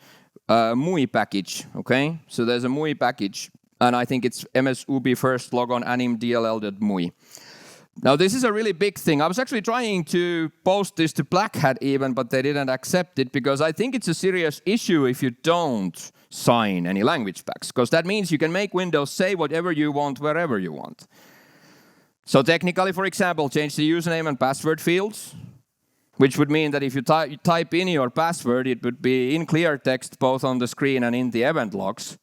A: MUI package, okay? So there's a MUI package, and I think it's msubi first logon anim dll.mui. Now this is a really big thing. I was actually trying to post this to Black Hat even, but they didn't accept it because I think it's a serious issue if you don't sign any language packs, because that means you can make Windows say whatever you want, wherever you want. So technically, for example, change the username and password fields, which would mean that if you type in your password, it would be in clear text both on the screen and in the event logs.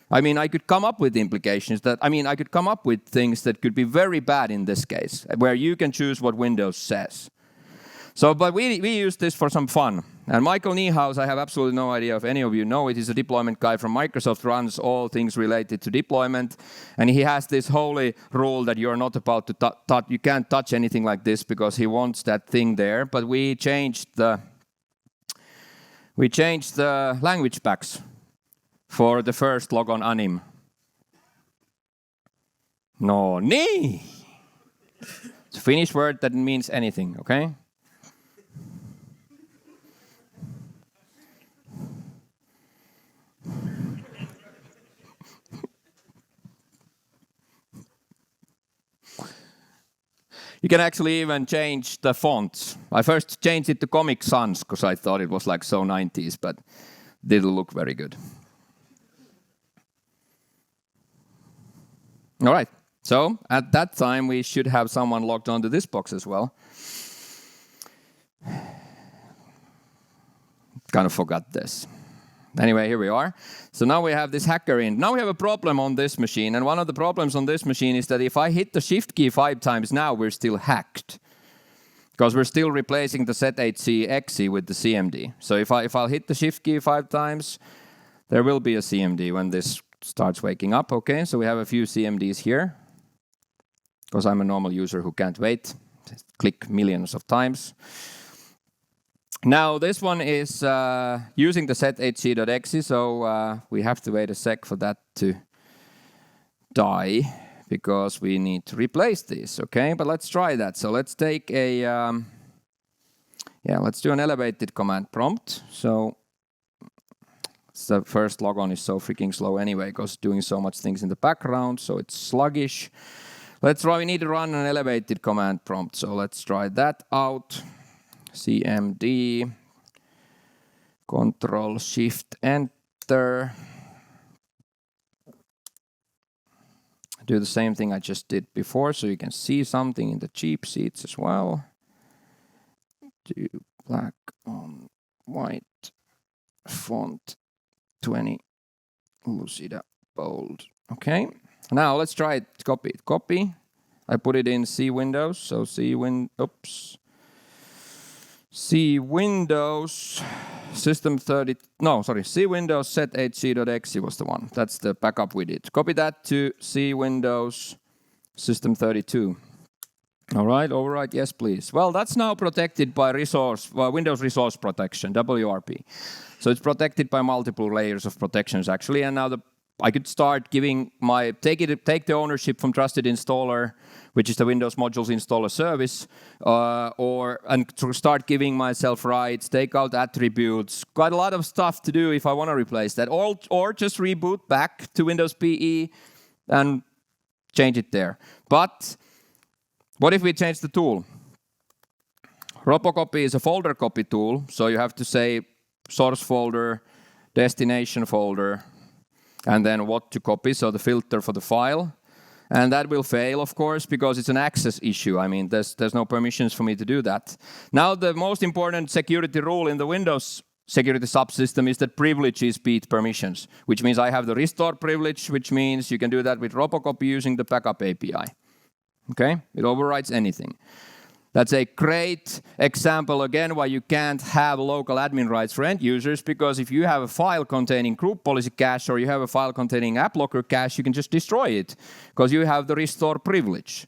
A: I mean, I could come up with implications I could come up with things that could be very bad in this case, where you can choose what Windows says. So, but we use this for some fun. And Michael Niehaus, I have absolutely no idea if any of you know it. He's a deployment guy from Microsoft, runs all things related to deployment. And he has this holy rule that you're not about to you can't touch anything like this because he wants that thing there. But we changed the language packs for the first logon anim. No, ni. It's a Finnish word that means anything, okay? You can actually even change the fonts. I first changed it to Comic Sans because I thought it was like so 90s, but didn't look very good. All right, so at that time we should have someone logged onto this box as well. Kind of forgot this. Anyway, here we are. So now we have this hacker in. Now we have a problem on this machine, and one of the problems on this machine is that if I hit the shift key 5 times now, we're still hacked. Because we're still replacing the Z8C with the CMD. So if I'll hit the shift key 5 times, there will be a CMD when this starts waking up, okay? So we have a few CMDs here. Because I'm a normal user who can't wait. Just click millions of times. Now this one is using the sethc.exe, so we have to wait a sec for that to die because we need to replace this, okay? But let's try that. So let's take a, let's do an elevated command prompt. So the first logon is so freaking slow anyway because doing so much things in the background, so it's sluggish. Let's try, we need to run an elevated command prompt. So let's try that out. CMD, Control Shift Enter. Do the same thing I just did before so you can see something in the cheap seats as well. Do black on white, font 20, Lucida, bold. Okay, now let's try it. Copy it. Copy. I put it in C Windows. So C Windows, system 30. No, sorry. C Windows sethc.exe was the one. That's the backup we did. Copy that to C Windows system 32. All right, override, yes, please. Well, that's now protected by Windows Resource Protection, WRP. So it's protected by multiple layers of protections, actually. And now I could start giving take the ownership from Trusted Installer, which is the Windows Modules Installer service, and to start giving myself rights, take out attributes. Quite a lot of stuff to do if I want to replace that, or just reboot back to Windows PE and change it there. But what if we change the tool? Robocopy is a folder copy tool, so you have to say source folder, destination folder, and then what to copy, so the filter for the file. And that will fail, of course, because it's an access issue. I mean, there's no permissions for me to do that. Now, the most important security rule in the Windows security subsystem is that privileges beat permissions, which means I have the restore privilege, which means you can do that with Robocopy using the backup API. Okay? It overrides anything. That's a great example, again, why you can't have local admin rights for end users, because if you have a file containing group policy cache or you have a file containing app locker cache, you can just destroy it because you have the restore privilege.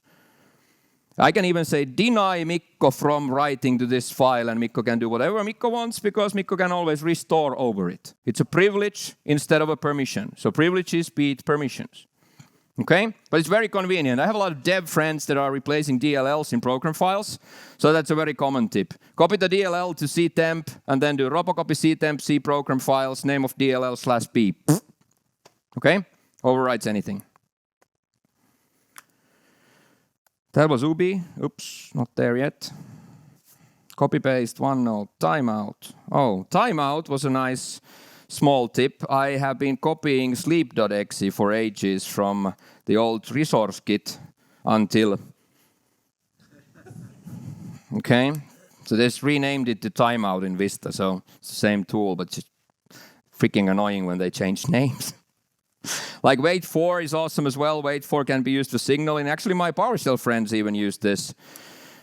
A: I can even say deny Mikko from writing to this file, and Mikko can do whatever Mikko wants because Mikko can always restore over it. It's a privilege instead of a permission. So privileges beat permissions. Okay, but it's very convenient. I have a lot of dev friends that are replacing DLLs in program files, so that's a very common tip. Copy the DLL to ctemp, and then do robocopy ctemp c program files, name of DLL/b. Okay, overrides anything. That was Ubi. Oops, not there yet. Copy paste OneNote timeout. Oh, timeout was a nice small tip. I have been copying sleep.exe for ages from the old resource kit until... Okay, so they just renamed it to timeout in Vista, so it's the same tool, but just freaking annoying when they change names. Like wait for is awesome as well. Wait for can be used for signaling. Actually, my PowerShell friends even use this.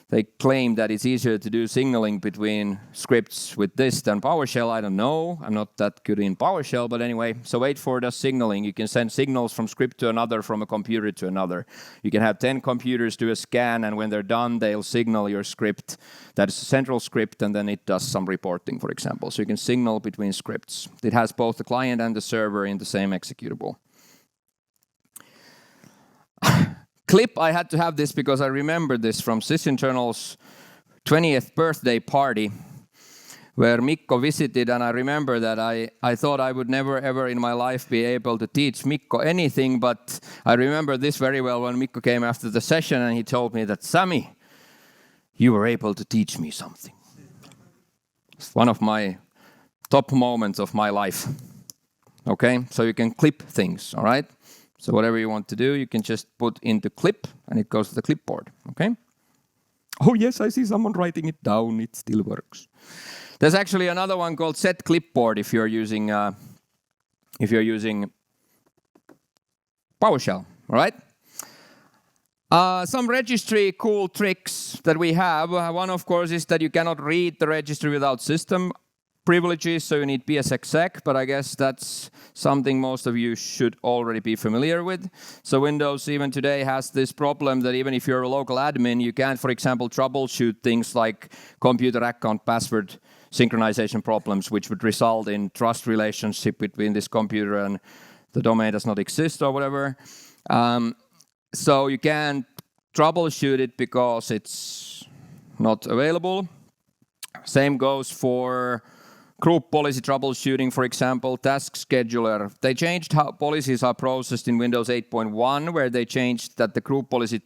A: They claim that it's easier to do signaling between scripts with this than PowerShell. I don't know. I'm not that good in PowerShell, but anyway. So wait for does signaling. You can send signals from script to another, from a computer to another. You can have 10 computers do a scan, and when they're done, they'll signal your script. That's a central script, and then it does some reporting, for example. So you can signal between scripts. It has both the client and the server in the same executable. Clip, I had to have this because I remember this from SysInternal's 20th birthday party where Mikko visited, and I remember that I thought I would never ever in my life be able to teach Mikko anything, but I remember this very well when Mikko came after the session and he told me that, Sami, you were able to teach me something. It's one of my top moments of my life. Okay, so you can clip things, all right? So whatever you want to do, you can just put into clip, and it goes to the clipboard, okay? Oh yes, I see someone writing it down. It still works. There's actually another one called set clipboard if you're using PowerShell, all right? Some registry cool tricks that we have. One, of course, is that you cannot read the registry without system privileges, so you need PSexec, but I guess that's something most of you should already be familiar with. So Windows even today has this problem that even if you're a local admin, you can't, for example, troubleshoot things like computer account password synchronization problems, which would result in trust relationship between this computer and the domain does not exist or whatever. So you can't troubleshoot it because it's not available. Same goes for group policy troubleshooting, for example, task scheduler. They changed how policies are processed in Windows 8.1, where they changed that the group policy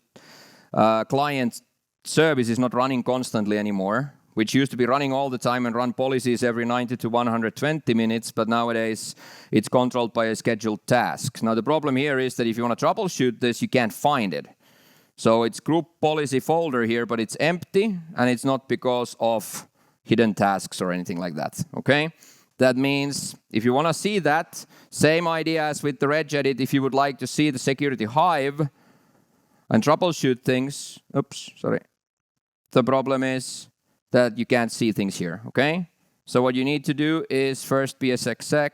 A: client service is not running constantly anymore, which used to be running all the time and run policies every 90 to 120 minutes, but nowadays it's controlled by a scheduled task. Now the problem here is that if you want to troubleshoot this, you can't find it. So it's group policy folder here, but it's empty, and it's not because of hidden tasks or anything like that, okay? That means if you want to see that, same idea as with the regedit, if you would like to see the security hive and troubleshoot things, the problem is that you can't see things here, okay? So what you need to do is first bsexec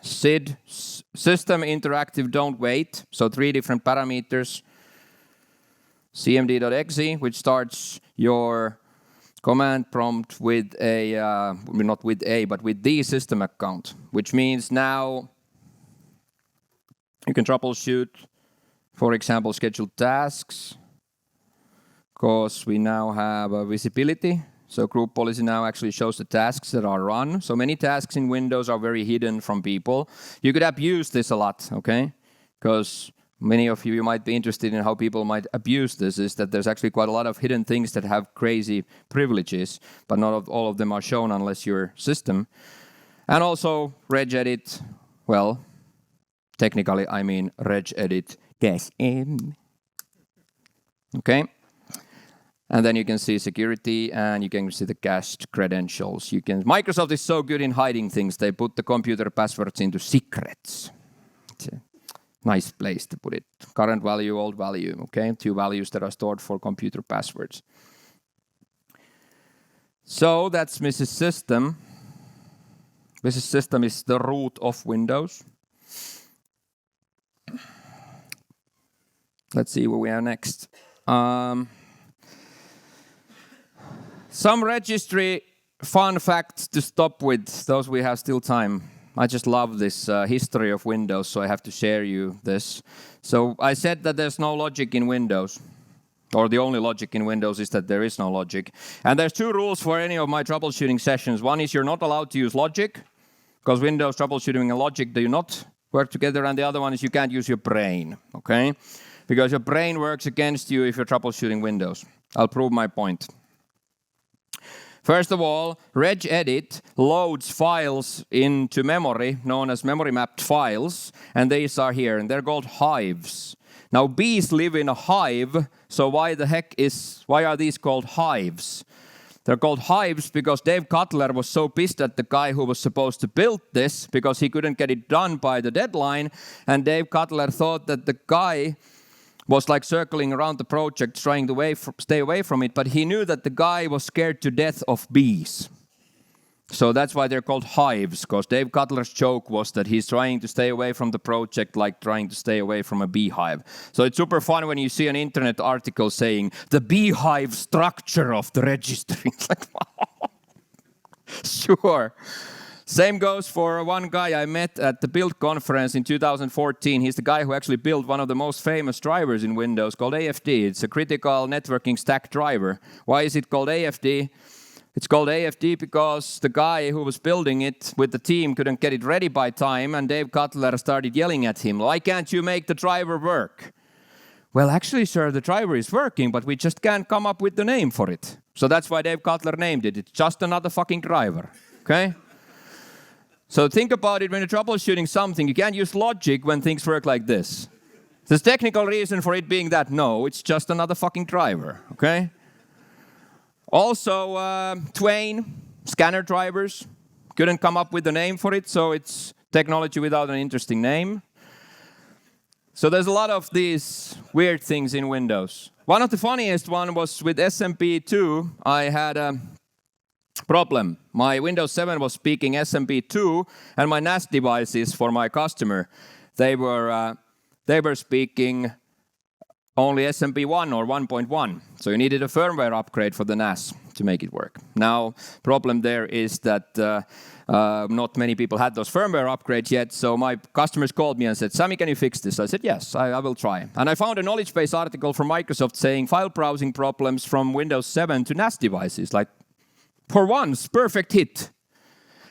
A: sid system interactive don't wait, so 3 different parameters, cmd.exe, which starts your command prompt with a, not with a, but with the system account, which means now you can troubleshoot, for example, scheduled tasks, because we now have a visibility. So group policy now actually shows the tasks that are run. So many tasks in Windows are very hidden from people. You could abuse this a lot, okay? Because many of you might be interested in how people might abuse this, is that there's actually quite a lot of hidden things that have crazy privileges, but not all of them are shown unless you're system. And also regedit, well, technically I mean regedit -m. Okay? And then you can see security and you can see the cached credentials. Microsoft is so good in hiding things, they put the computer passwords into secrets. It's a nice place to put it. Current value, old value, okay? 2 values that are stored for computer passwords. So that's Mrs. System. Mrs. System is the root of Windows. Let's see where we are next. Some registry fun facts to stop with, those we have still time. I just love this history of Windows, so I have to share you this. So I said that there's no logic in Windows, or the only logic in Windows is that there is no logic. And there's 2 rules for any of my troubleshooting sessions. One is you're not allowed to use logic, because Windows troubleshooting and logic do not work together. And the other one is you can't use your brain, okay? Because your brain works against you if you're troubleshooting Windows. I'll prove my point. First of all, regedit loads files into memory, known as memory mapped files, and these are here, and they're called hives. Now, bees live in a hive, so why are these called hives? They're called hives because Dave Cutler was so pissed at the guy who was supposed to build this because he couldn't get it done by the deadline, and Dave Cutler thought that the guy was like circling around the project, trying to stay away from it, but he knew that the guy was scared to death of bees. So that's why they're called hives, because Dave Cutler's joke was that he's trying to stay away from the project like trying to stay away from a beehive. So it's super fun when you see an internet article saying, the beehive structure of the registry. It's like, wow. Sure. Same goes for one guy I met at the Build conference in 2014. He's the guy who actually built one of the most famous drivers in Windows called AFD. It's a critical networking stack driver. Why is it called AFD? It's called AFD because the guy who was building it with the team couldn't get it ready by time, and Dave Cutler started yelling at him, why can't you make the driver work? Well, actually, sir, the driver is working, but we just can't come up with the name for it. So that's why Dave Cutler named it. It's just another fucking driver, okay? So think about it when you're troubleshooting something. You can't use logic when things work like this. There's technical reason for it being that. No, it's just another fucking driver, okay? Also, Twain, scanner drivers. Couldn't come up with a name for it, so it's technology without an interesting name. So there's a lot of these weird things in Windows. One of the funniest one was with SMP2. I had a problem. My Windows 7 was speaking SMP2, and my NAS devices for my customer, they were speaking only SMP 1 or 1.1. So you needed a firmware upgrade for the NAS to make it work. Now, problem there is that not many people had those firmware upgrades yet. So my customers called me and said, Sami, can you fix this? I said, yes, I will try. And I found a knowledge base article from Microsoft saying file browsing problems from Windows 7 to NAS devices. Like, for once, perfect hit.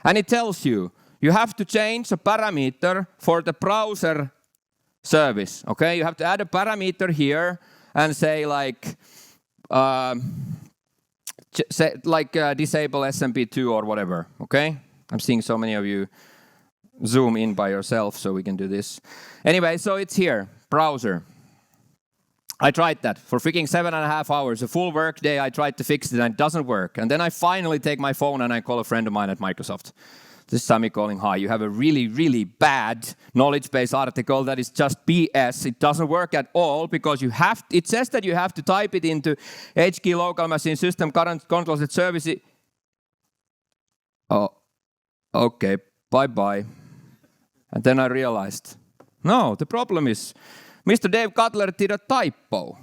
A: And it tells you have to change a parameter for the browser service. Okay, you have to add a parameter here and say disable SMP2 or whatever. Okay, I'm seeing so many of you zoom in by yourself so we can do this. Anyway, so it's here, browser. I tried that for freaking 7.5 hours, a full work day. I tried to fix it and it doesn't work. And then I finally take my phone and I call a friend of mine at Microsoft. This is Sami calling. Hi, you have a really, really bad knowledge base article that is just BS. It doesn't work at all because it says that you have to type it into HKey local machine system current controls and services. Oh, okay, bye-bye. And then I realized, no, the problem is Mr. Dave Cutler did a typo.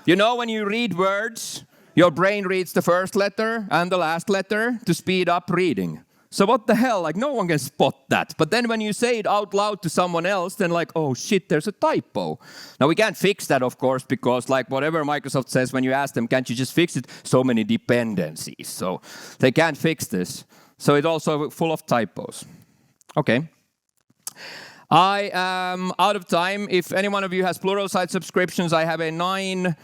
A: You know, when you read words, your brain reads the first letter and the last letter to speed up reading. So what the hell, like no one can spot that. But then when you say it out loud to someone else, then like, oh shit, there's a typo. Now we can't fix that, of course, because like whatever Microsoft says when you ask them, can't you just fix it? So many dependencies, so they can't fix this. So it's also full of typos. Okay. I am out of time. If any one of you has Pluralsight subscriptions, I have a 9-class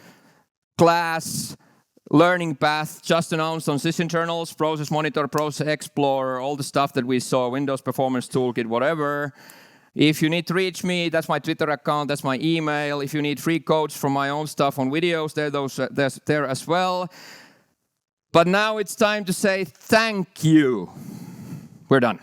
A: learning path just announced on sysinternals, Process Monitor, Process Explorer, all the stuff that we saw, Windows Performance Toolkit, whatever. If you need to reach me, that's my Twitter account, that's my email. If you need free codes from my own stuff on videos, there's there as well. But now it's time to say thank you. We're done.